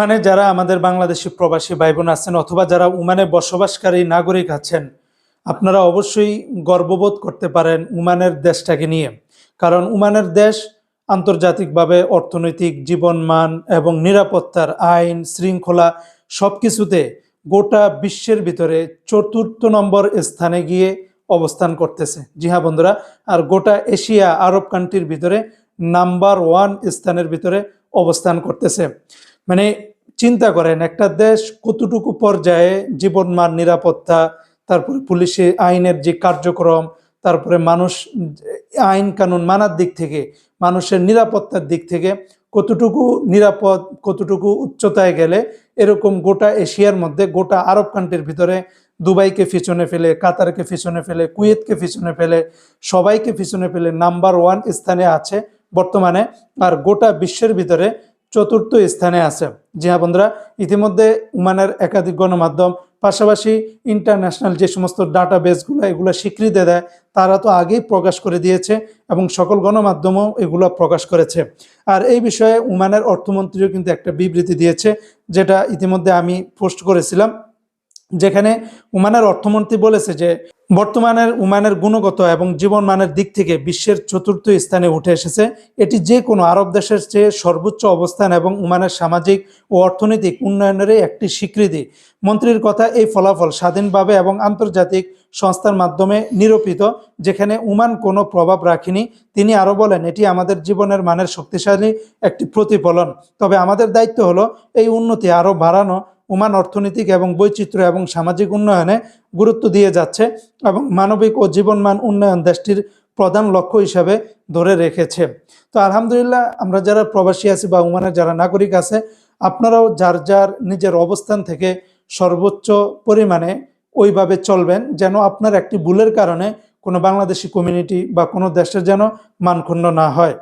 ওমানে যারা আমাদের বাংলাদেশি প্রবাসী ভাই বোন আছেন অথবা যারা ওমানে বসবাসকারী নাগরিক আছেন, আপনারা অবশ্যই গর্ববোধ করতে পারেন ওমানের দেশটাকে নিয়ে। কারণ ওমানের দেশ আন্তর্জাতিকভাবে অর্থনৈতিক, জীবনমান এবং নিরাপত্তার, আইন শৃঙ্খলা সবকিছুতে গোটা বিশ্বের ভিতরে ৪র্থ নম্বর স্থানে গিয়ে অবস্থান করতেছে। জি হ্যাঁ বন্ধুরা, আর গোটা এশিয়া আরব কান্ট্রির ভিতরে নাম্বার 1 স্থানের ভিতরে অবস্থান করতেছে। মানে চিন্তা করেন একটা দেশ কতটুকু পর্যায়ে জীবনমান, নিরাপত্তা, তারপরে পুলিশে আইনের যে কার্যক্রম, তারপরে মানুষ আইন কানুন মানার দিক থেকে, মানুষের নিরাপত্তার দিক থেকে কতটুকু নিরাপদ, কতটুকু উচ্চতায় গেলে এরকম গোটা এশিয়ার মধ্যে, গোটা আরব কান্ট্রির ভিতরে দুবাইকে পিছনে ফেলে, কাতারকে পিছনে ফেলে, কুয়েতকে পিছনে ফেলে, সবাইকে পিছনে ফেলে নাম্বার 1 স্থানে আছে বর্তমানে, আর গোটা বিশ্বের ভিতরে ৪র্থ স্থানে আছে। জি হ্যাঁ বন্ধুরা, ইতিমধ্যে ওমানের একাধিক গণমাধ্যম, পাশাপাশি ইন্টারন্যাশনাল যে সমস্ত ডাটা বেসগুলো এগুলো স্বীকৃতি দেয়, তারা তো আগেই প্রকাশ করে দিয়েছে এবং সকল গণমাধ্যমও এগুলো প্রকাশ করেছে। আর এই বিষয়ে ওমানের অর্থমন্ত্রীও কিন্তু একটা বিবৃতি দিয়েছে, যেটা ইতিমধ্যে আমি পোস্ট করেছিলাম, যেখানে ওমানের অর্থমন্ত্রী বলেছে যে বর্তমানের ওমানের গুণগত এবং জীবনমানের দিক থেকে বিশ্বের ৪র্থ স্থানে উঠে এসেছে। এটি যে কোনো আরব দেশের চেয়ে সর্বোচ্চ অবস্থান এবং ওমানের সামাজিক ও অর্থনৈতিক উন্নয়নের একটি স্বীকৃতি। মন্ত্রীর কথা, এই ফলাফল স্বাধীনভাবে এবং আন্তর্জাতিক সংস্থার মাধ্যমে নিরূপিত, যেখানে ওমান কোনো প্রভাব রাখেনি। তিনি আরও বলেন, এটি আমাদের জীবনের মানের শক্তিশালী একটি প্রতিফলন। তবে আমাদের দায়িত্ব হলো এই উন্নতি আরও বাড়ানো। ওমান অর্থনৈতিক এবং বৈচিত্র্য এবং সামাজিক উন্নয়নে গুরুত্ব দিয়ে যাচ্ছে এবং মানবিক ও জীবনমান উন্নয়ন দেশটির প্রধান লক্ষ্য হিসাবে ধরে রেখেছে। তো আলহামদুলিল্লাহ, আমরা যারা প্রবাসী আছি বা ওমানের যারা নাগরিক আছে, আপনারাও যার যার নিজের অবস্থান থেকে সর্বোচ্চ পরিমাণে ওইভাবে চলবেন, যেন আপনার একটি ভুলের কারণে কোনো বাংলাদেশি কমিউনিটি বা কোনো দেশের যেন মানক্ষুণ্ণ না হয়।